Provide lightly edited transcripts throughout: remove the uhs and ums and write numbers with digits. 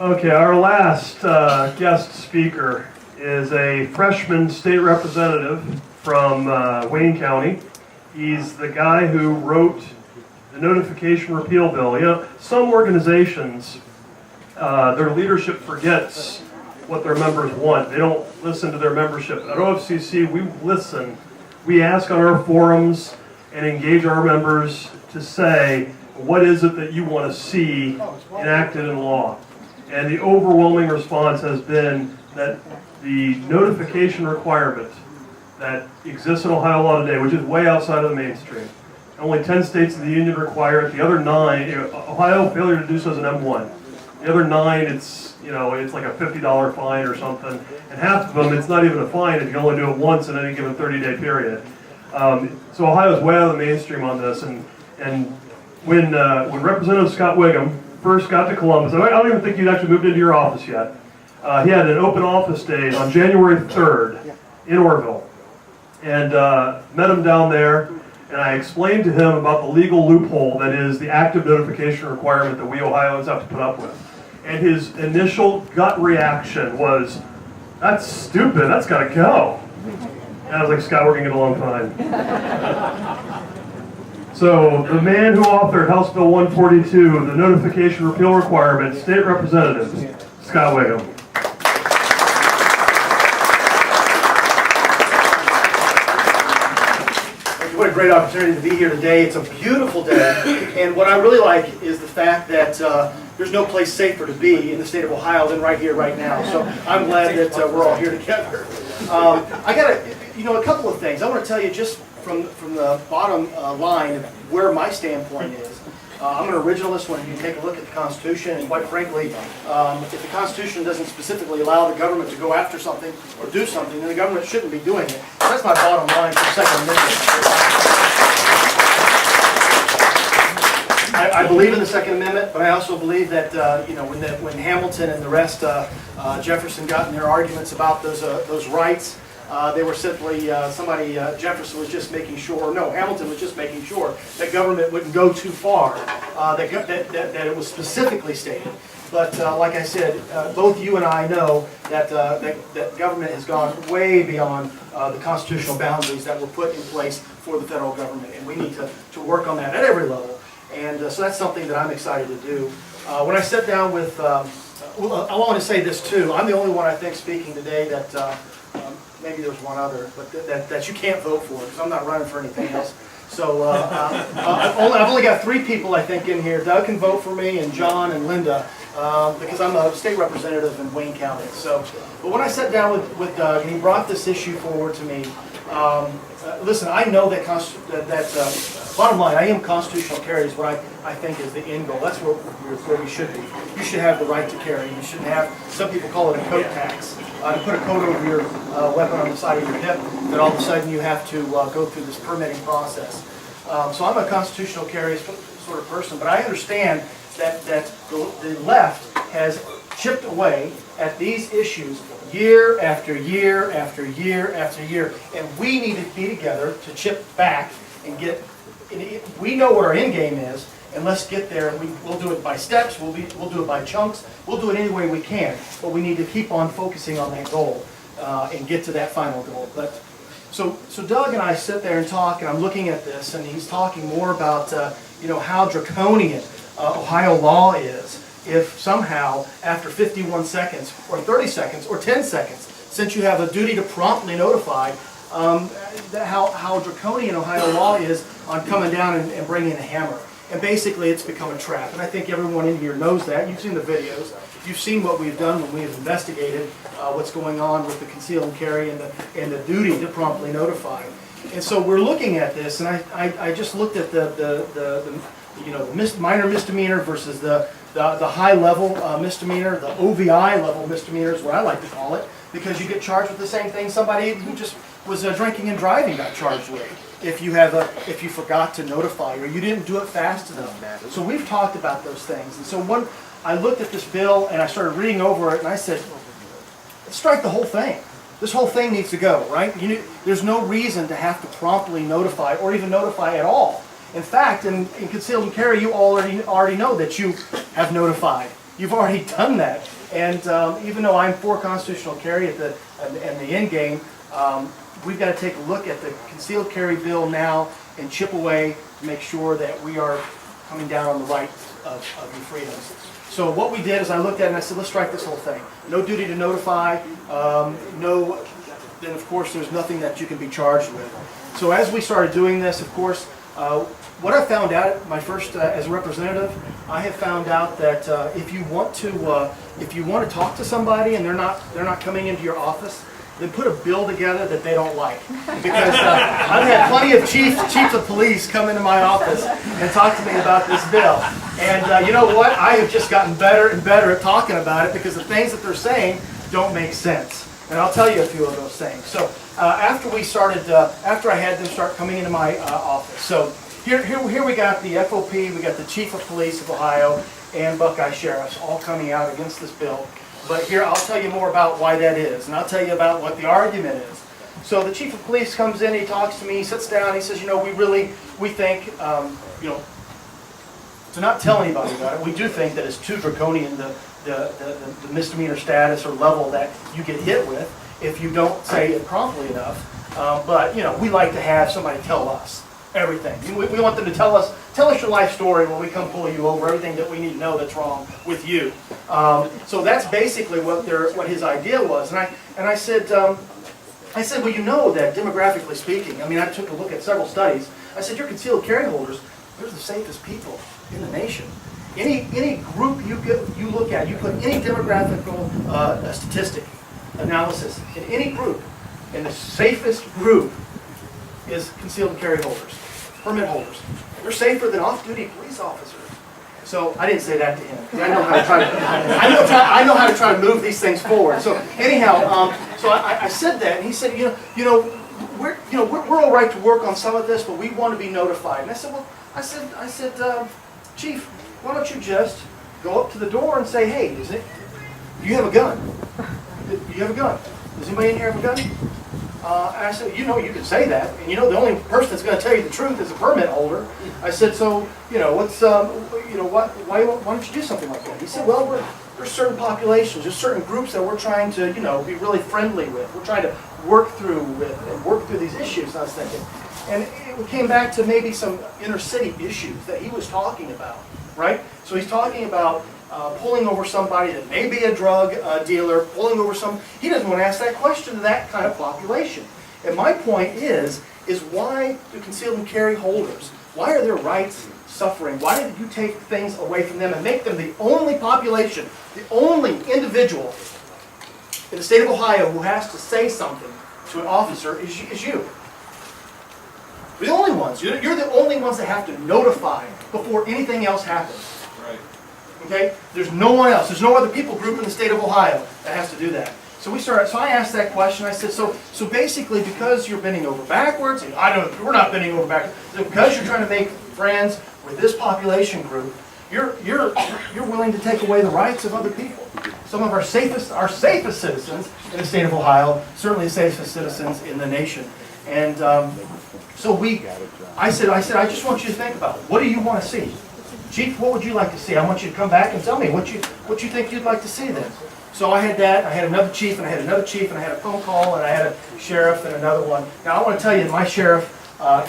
Okay, our last guest speaker is a freshman state representative from Wayne County. He's the guy who wrote the notification repeal bill. You know, some organizations, their leadership forgets what their members want. They don't listen to their membership. At OFCC, we listen. We ask on our forums and engage our members to say, what is it that you want to see enacted in law? And the overwhelming response has been that the notification requirement that exists in Ohio law today, which is way outside of the mainstream, only 10 states in the union require it. The other 9, Ohio failure to do so is an M1. The other 9, it's like a $50 fine or something, and half of them it's not even a fine if you only do it once in any given 30-day period. So Ohio's way out of the mainstream on this, and when Representative Scott Wiggam first got to Columbus, I don't even think he'd actually moved into your office yet. He had an open office day on January 3rd in Orville, and met him down there, and I explained to him about the legal loophole that is the active notification requirement that we Ohioans have to put up with. And his initial gut reaction was, that's stupid, that's got to go. And I was like, Scott, we're going to get along fine. So, the man who authored House Bill 142, the notification repeal requirement, State Representative Scott Wiggam. What a great opportunity to be here today. It's a beautiful day, and what I really like is the fact that there's no place safer to be in the state of Ohio than right here, right now. So I'm glad that we're all here together. I got a couple of things. I want to tell you just from the bottom line of where my standpoint is. I'm an originalist when you take a look at the Constitution, and quite frankly, if the Constitution doesn't specifically allow the government to go after something or do something, then the government shouldn't be doing it. So that's my bottom line for the Second Amendment. I believe in the Second Amendment, but I also believe that when Hamilton and the rest, Jefferson got in their arguments about those rights, they were simply Jefferson was just making sure, no, Hamilton was just making sure that government wouldn't go too far, that it was specifically stated. But like I said, both you and I know that government has gone way beyond the constitutional boundaries that were put in place for the federal government, and we need to work on that at every level. And so that's something that I'm excited to do. When I sat down with, I want to say this too, I'm the only one I think speaking today that, maybe there's one other, but that you can't vote for, because I'm not running for anything else. So I've only got 3 people I think in here. Doug can vote for me, and John and Linda, because I'm a state representative in Wayne County. So, but when I sat down with Doug and he brought this issue forward to me, listen, I know that bottom line, I am constitutional carry is what I think is the end goal. That's where you should be. You should have the right to carry. You shouldn't have, some people call it a coat tax, to put a coat over your weapon on the side of your hip, that all of a sudden you have to go through this permitting process. So I'm a constitutional carry sort of person, but I understand that the left has chipped away at these issues year after year after year after year, and we need to be together to chip back and get. We know what our end game is, and let's get there. And we'll do it by steps. We'll do it by chunks. We'll do it any way we can. But we need to keep on focusing on that goal and get to that final goal. But so Doug and I sit there and talk, and I'm looking at this, and he's talking more about how draconian Ohio law is. If somehow after 51 seconds or 30 seconds or 10 seconds, since you have a duty to promptly notify, how draconian Ohio law is on coming down and bringing a hammer. And basically it's become a trap. And I think everyone in here knows that. You've seen the videos. You've seen what we've done when we've investigated what's going on with the conceal and carry and the duty to promptly notify. And so we're looking at this, and I just looked at the minor misdemeanor versus the high level misdemeanor, the OVI level misdemeanor is what I like to call it, because you get charged with the same thing somebody who just was drinking and driving got charged with. If you forgot to notify or you didn't do it fast enough. So we've talked about those things. And so I looked at this bill and I started reading over it, and I said, let's strike the whole thing. This whole thing needs to go, right? There's no reason to have to promptly notify or even notify at all. In fact, in concealed and carry, you already know that you have notified You've already done that. And even though I'm for constitutional carry at the end game, we've got to take a look at the concealed carry bill now and chip away to make sure that we are coming down on the rights of your freedoms. So what we did is I looked at it and I said, let's strike this whole thing. No duty to notify, then of course there's nothing that you can be charged with. So as we started doing this, of course, what I found out, my first as a representative, I have found out that if you want to talk to somebody and they're not coming into your office, then put a bill together that they don't like. Because I've had plenty of chiefs of police come into my office and talk to me about this bill. And you know what? I have just gotten better and better at talking about it because the things that they're saying don't make sense. And I'll tell you a few of those things. So after I had them start coming into my office. So here we got the FOP, we got the Chief of Police of Ohio, and Buckeye Sheriffs all coming out against this bill. But here, I'll tell you more about why that is, and I'll tell you about what the argument is. So the Chief of Police comes in, he talks to me, he sits down, he says, you know, we think, you know, to not tell anybody about it, we do think that it's too draconian, the misdemeanor status or level that you get hit with if you don't say it promptly enough. But, you know, we like to have somebody tell us everything. We want them to tell us your life story when we come pull you over, everything that we need to know that's wrong with you. So that's basically what his idea was. And I said, well, you know that demographically speaking, I mean, I took a look at several studies. I said, your concealed carry holders, they're the safest people in the nation. Any group you look at, you put any demographical statistic analysis in any group, and the safest group is concealed carry holders, permit holders. They're safer than off-duty police officers. So I didn't say that to him. I know how to I know how to try to move these things forward. So anyhow, so I said that, and he said, we're all right to work on some of this, but we want to be notified. And I said, well, I said, Chief, why don't you just go up to the door and say, hey, do you have a gun? Do you have a gun? Does anybody in here have a gun? And I said, you know, you can say that, and you know, the only person that's going to tell you the truth is a permit holder. I said, so, you know, why don't you do something like that? He said, well, there's certain populations, there's certain groups that we're trying to, you know, be really friendly with. We're trying to work through these issues. And I was thinking, and it came back to maybe some inner city issues that he was talking about, right? So he's talking about pulling over somebody that may be a drug dealer, pulling over he doesn't want to ask that question to that kind of population. And my point is why do concealed and carry holders, why are their rights suffering? Why did you take things away from them and make them the only population, the only individual in the state of Ohio who has to say something to an officer is you? We're the only ones. You're the only ones that have to notify before anything else happens. Okay? There's no one else. There's no other people group in the state of Ohio that has to do that. So I asked that question. I said, so basically, because you're bending over backwards, and we're not bending over backwards, because you're trying to make friends with this population group, you're willing to take away the rights of other people. Some of our safest citizens in the state of Ohio, certainly the safest citizens in the nation. And I said, I just want you to think about it. What do you want to see? Chief, what would you like to see? I want you to come back and tell me what you think you'd like to see then. So I had that, I had another chief, and I had another chief, and I had a phone call, and I had a sheriff, and another one. Now I want to tell you, my sheriff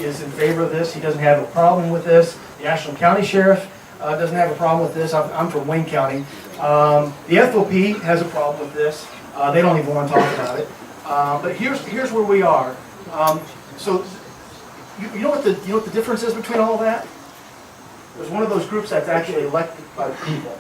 is in favor of this. He doesn't have a problem with this. The Ashland County Sheriff doesn't have a problem with this. I'm from Wayne County. The FOP has a problem with this. They don't even want to talk about it. But here's where we are. So you know what the difference is between all that? There's one of those groups that's actually elected by the people.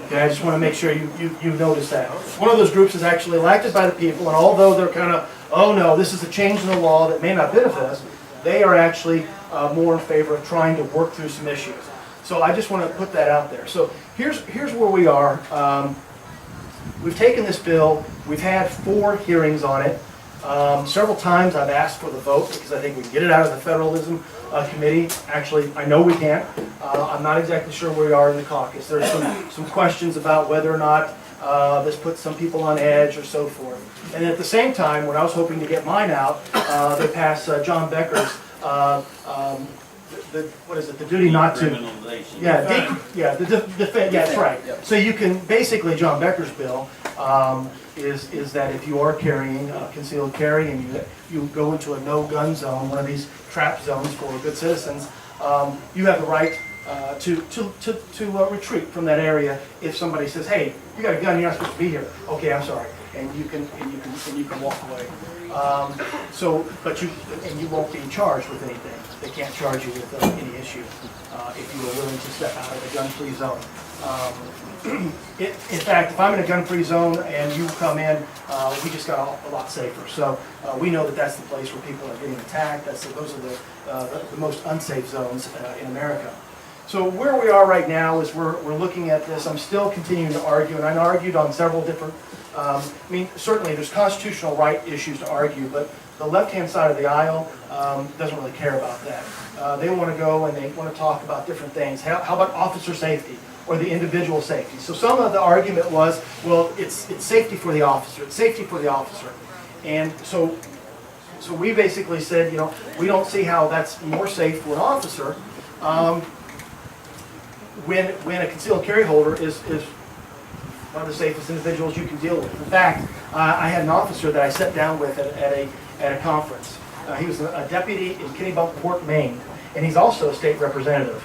Okay, I just want to make sure you notice that. One of those groups is actually elected by the people, and although they're kind of, oh no, this is a change in the law that may not benefit us, they are actually more in favor of trying to work through some issues. So I just want to put that out there. So here's where we are. We've taken this bill. We've had 4 hearings on it. Several times I've asked for the vote because I think we can get it out of the Federalism Committee. Actually, I know we can't. I'm not exactly sure where we are in the caucus. There's some questions about whether or not this puts some people on edge or so forth. And at the same time, when I was hoping to get mine out, they passed John Becker's what is it, the duty not to. Decriminalization. Yeah, defend, yeah, that's right. So you can, basically, John Becker's bill is that if you are carrying concealed carry and you go into a no-gun zone, one of these trap zones for good citizens, you have the right to retreat from that area if somebody says, "Hey, you got a gun, you're not supposed to be here." Okay, I'm sorry, and you can walk away. But you won't be charged with anything. They can't charge you with any issue if you are willing to step out of a gun-free zone. In fact, if I'm in a gun-free zone and you come in, we just got a lot safer. So we know that that's the place where people are getting attacked. Those are the most unsafe zones in America. So where we are right now is we're looking at this. I'm still continuing to argue, and I argued on several different. Certainly there's constitutional right issues to argue, but the left-hand side of the aisle doesn't really care about that. They want to go and they want to talk about different things. How about officer safety or the individual safety? So some of the argument was, well, it's safety for the officer. It's safety for the officer. And so we basically said, we don't see how that's more safe for an officer when a concealed carry holder is one of the safest individuals you can deal with. In fact, I had an officer that I sat down with at a conference. He was a deputy in Kennebunkport, Maine, and he's also a state representative.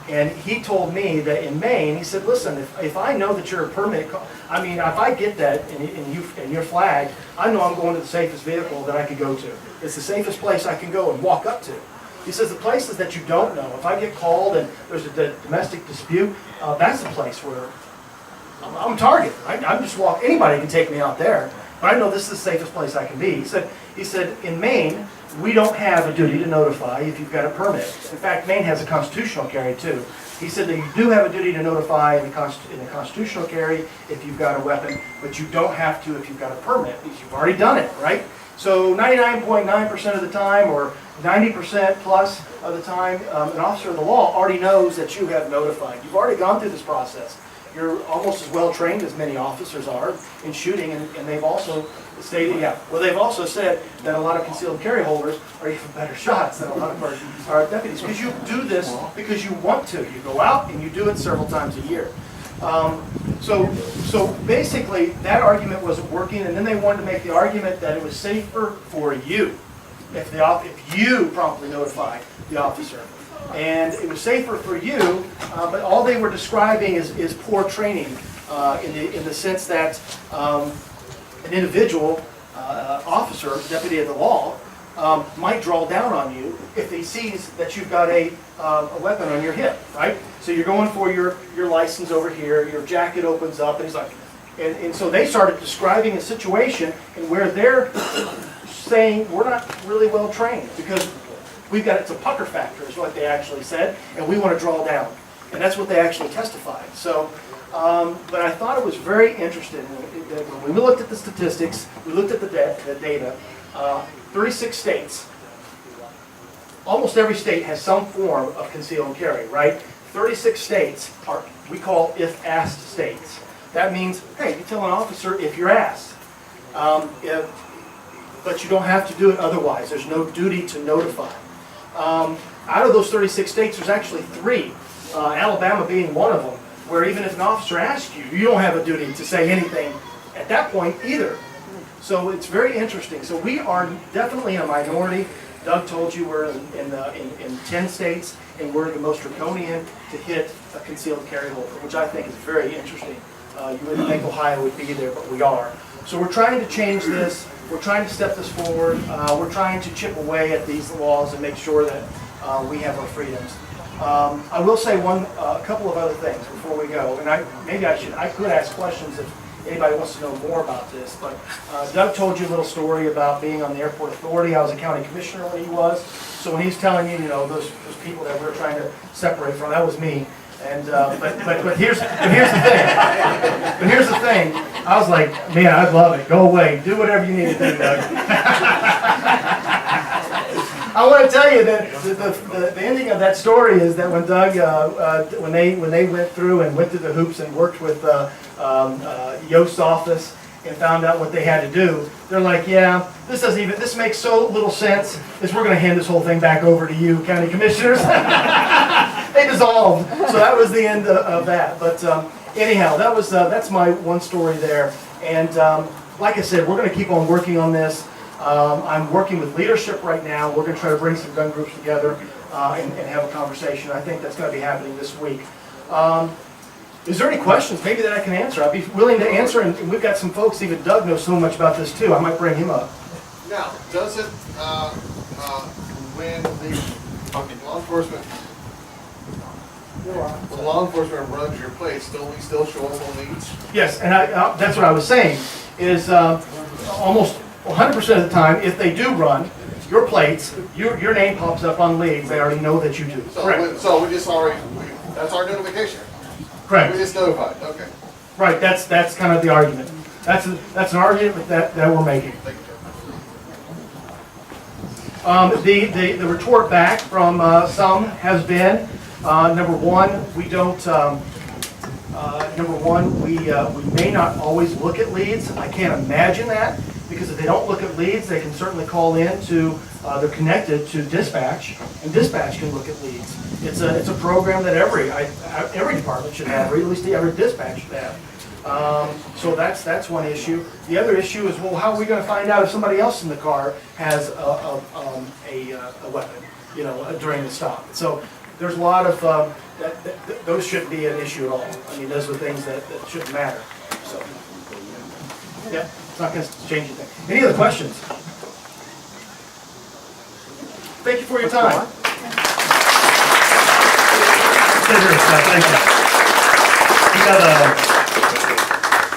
And he told me that in Maine, he said, "Listen, if I know that you're a permit, if I get that and you're flagged, I know I'm going to the safest vehicle that I could go to. It's the safest place I can go and walk up to." He says the places that you don't know, if I get called and there's a domestic dispute, that's the place where I'm a target. I'm just anybody can take me out there, but I know this is the safest place I can be. He said in Maine, we don't have a duty to notify if you've got a permit. In fact, Maine has a constitutional carry too. He said that you do have a duty to notify in the constitutional carry if you've got a weapon, but you don't have to if you've got a permit because you've already done it, right? So 99.9% of the time, or 90% plus of the time, an officer of the law already knows that you have notified. You've already gone through this process. You're almost as well trained as many officers are in shooting, and they've also stated, they've also said that a lot of concealed carry holders are even better shots than a lot of our deputies, because you do this because you want to. You go out and you do it several times a year. So basically, that argument wasn't working, and then they wanted to make the argument that it was safer for you if you promptly notified the officer. And it was safer for you, but all they were describing is poor training in the sense that an individual officer, deputy of the law, might draw down on you if he sees that you've got a weapon on your hip, right? So you're going for your license over here, your jacket opens up, and he's like, and so they started describing a situation in where they're saying we're not really well trained because it's a pucker factor is what they actually said, and we want to draw down. And that's what they actually testified. So, but I thought it was very interesting when we looked at the statistics, we looked at the data, 36 states, almost every state has some form of conceal and carry, right? 36 states are, we call if asked states. That means, hey, you tell an officer if you're asked. But you don't have to do it otherwise. There's no duty to notify. Out of those 36 states, there's actually 3, Alabama being one of them, where even if an officer asks you, you don't have a duty to say anything at that point either. So it's very interesting. So we are definitely a minority. Doug told you we're in 10 states, and we're the most draconian to hit a concealed carry holder, which I think is very interesting. You wouldn't think Ohio would be there, but we are. So we're trying to change this. We're trying to step this forward. We're trying to chip away at these laws and make sure that we have our freedoms. I will say a couple of other things before we go, and I could ask questions if anybody wants to know more about this. But Doug told you a little story about being on the airport authority. I was a county commissioner when he was. So when he's telling you, those people that we're trying to separate from, that was me. And but here's the thing. But here's the thing. I was like, man, I love it. Go away. Do whatever you need to do, Doug. I want to tell you that the ending of that story is that when Doug, when they went through and went through the hoops and worked with Yost's office and found out what they had to do, they're like, yeah, this makes so little sense, is we're going to hand this whole thing back over to you, county commissioners. They dissolved. So that was the end of that. But anyhow, that's my one story there. And like I said, we're going to keep on working on this. I'm working with leadership right now. We're going to try to bring some gun groups together and have a conversation. I think that's going to be happening this week. Is there any questions maybe that I can answer? I'd be willing to answer, and we've got some folks, even Doug knows so much about this too. I might bring him up. Now, does it, when law enforcement runs your plates, don't we still show up on leads? Yes, and that's what I was saying, is almost 100% of the time, if they do run your plates, your name pops up on leads. They already know that you do. So, correct. So we just already, that's our notification. Correct. We just notified, okay. Right, that's kind of the argument. That's an argument that we're making. The retort back from some has been, number one, we don't. We may not always look at leads. I can't imagine that, because if they don't look at leads, they can certainly call in to. They're connected to dispatch, and dispatch can look at leads. It's a program that every department should have, or at least every dispatch should have. So that's one issue. The other issue is, well, how are we going to find out if somebody else in the car has a weapon, during the stop? So there's a lot of those shouldn't be an issue at all. I mean, those are things that shouldn't matter. So yeah, it's not going to change anything. Any other questions? Thank you for your time. Thank you.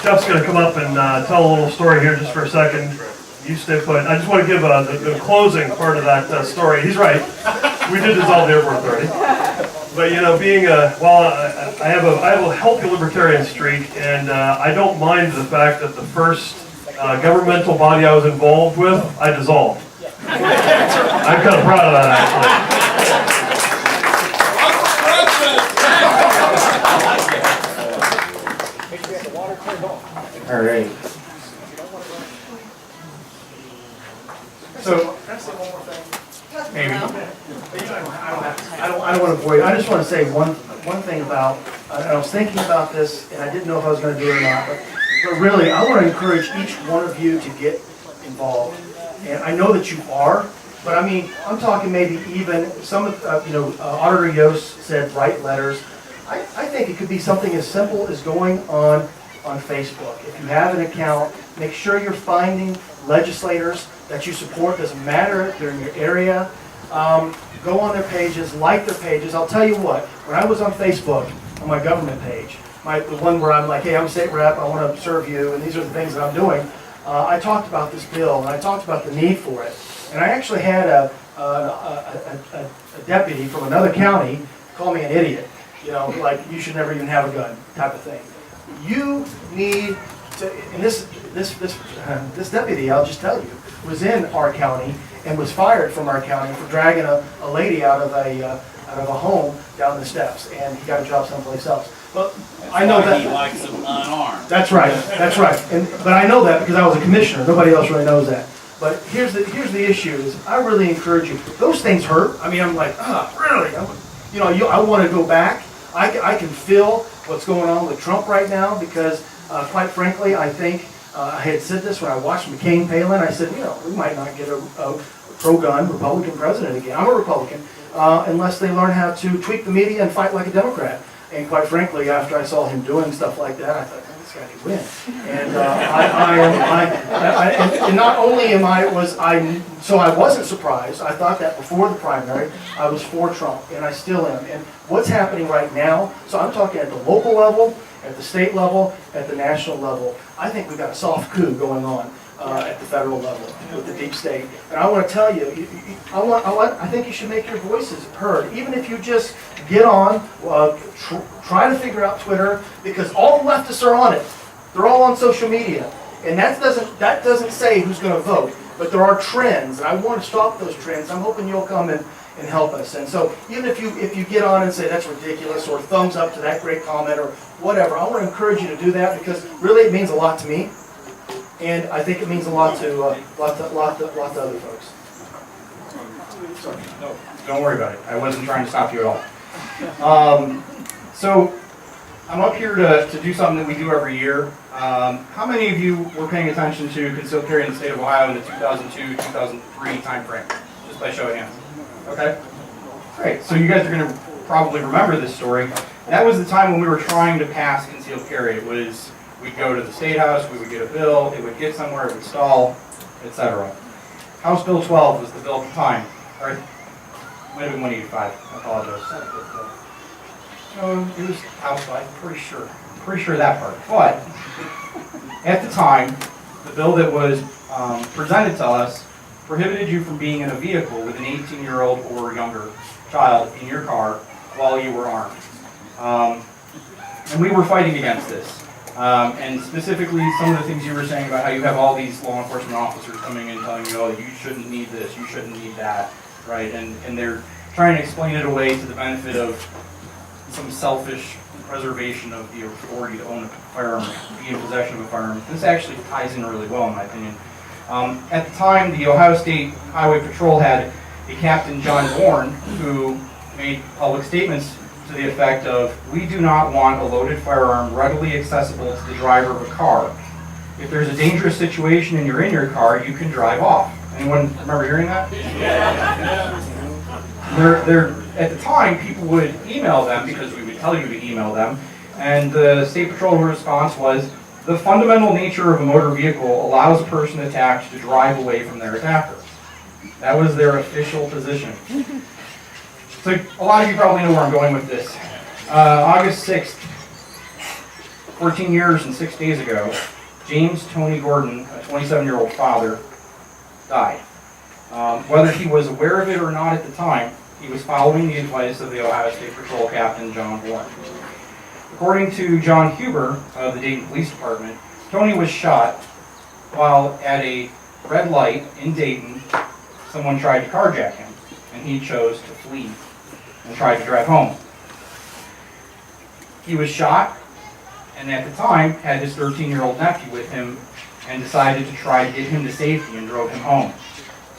Jeff's going to come up and tell a little story here just for a second. You stay put. I just want to give the closing part of that story. He's right. We did dissolve the airport authority. But being I have a healthy libertarian streak, and I don't mind the fact that the first governmental body I was involved with, I dissolved. I'm kind of proud of that, actually. All right. So, maybe. I don't want to bore you. I just want to say one thing about, I was thinking about this, and I didn't know if I was going to do it or not, but really, I want to encourage each one of you to get involved. And I know that you are, but I mean, I'm talking maybe even some of, Auditor Yost said write letters. I think it could be something as simple as going on Facebook. If you have an account, make sure you're finding legislators that you support. Doesn't matter if they're in your area. Go on their pages, like their pages. I'll tell you what, when I was on Facebook, on my government page, the one where I'm like, hey, I'm a state rep, I want to serve you, and these are the things that I'm doing. I talked about this bill, and I talked about the need for it. And I actually had a deputy from another county call me an idiot. Like, you should never even have a gun, type of thing. You need to, and this deputy, I'll just tell you, was in our county and was fired from our county for dragging a lady out of a home down the steps, and he got a job someplace else. But I know that he likes them unarmed. That's right. But I know that because I was a commissioner. Nobody else really knows that. But here's the issue: is I really encourage you. Those things hurt. I mean, I'm like, really? I want to go back. I can feel what's going on with Trump right now because, quite frankly, I think I had said this when I watched McCain Palin. I said, we might not get a pro-gun Republican president again. I'm a Republican unless they learn how to tweak the media and fight like a Democrat. And quite frankly, after I saw him doing stuff like that, I thought, this guy could win. And and not only so I wasn't surprised. I thought that before the primary, I was for Trump, and I still am. And what's happening right now, so I'm talking at the local level, at the state level, at the national level. I think we've got a soft coup going on at the federal level with the deep state. And I want to tell you, I think you should make your voices heard, even if you just get on, try to figure out Twitter, because all the leftists are on it. They're all on social media, and that doesn't say who's going to vote, but there are trends, and I want to stop those trends. I'm hoping you'll come and help us. And so even if you get on and say that's ridiculous, or thumbs up to that great comment, or whatever, I want to encourage you to do that, because really it means a lot to me. And I think it means a lot to lot to other folks. No, don't worry about it. I wasn't trying to stop you at all. So I'm up here to do something that we do every year. How many of you were paying attention to concealed carry in the state of Ohio in the 2002-2003 time frame? Just by show of hands. Okay? Great. So you guys are going to probably remember this story. That was the time when we were trying to pass concealed carry. It was, we'd go to the State House, we would get a bill, it would get somewhere, it would stall, etc. House Bill 12 was the bill at the time. Or, might have been 185, I apologize. It was House 5, I'm pretty sure that part. But, at the time, the bill that was presented to us prohibited you from being in a vehicle with an 18-year-old or younger child in your car while you were armed. And we were fighting against this. And specifically, some of the things you were saying about how you have all these law enforcement officers coming in telling you, oh, you shouldn't need this, you shouldn't need that, right? And they're trying to explain it away to the benefit of some selfish preservation of the authority to own a firearm, be in possession of a firearm. This actually ties in really well, in my opinion. At the time, the Ohio State Highway Patrol had a Captain John Bourne who made public statements to the effect of, we do not want a loaded firearm readily accessible to the driver of a car. If there's a dangerous situation and you're in your car, you can drive off. Anyone remember hearing that? Yeah. At the time, people would email them because we would tell you to email them, and the State Patrol response was, the fundamental nature of a motor vehicle allows a person attacked to drive away from their attacker. That was their official position. So a lot of you probably know where I'm going with this. August 6th, 14 years and 6 days ago, James Tony Gordon, a 27-year-old father, died. Whether he was aware of it or not at the time, he was following the advice of the Ohio State Patrol Captain John Bourne. According to John Huber of the Dayton Police Department, Tony was shot while at a red light in Dayton. Someone tried to carjack him, and he chose to flee and tried to drive home. He was shot, and at the time had his 13-year-old nephew with him and decided to try to get him to safety and drove him home.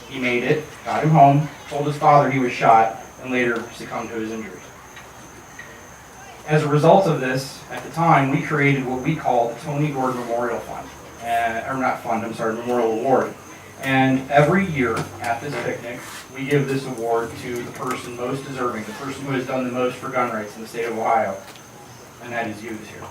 He made it, got him home, told his father he was shot, and later succumbed to his injuries. As a result of this, at the time, we created what we call the Tony Gordon Memorial Fund. Memorial Award. And every year at this picnic, we give this award to the person most deserving, the person who has done the most for gun rights in the state of Ohio. And that is you this year.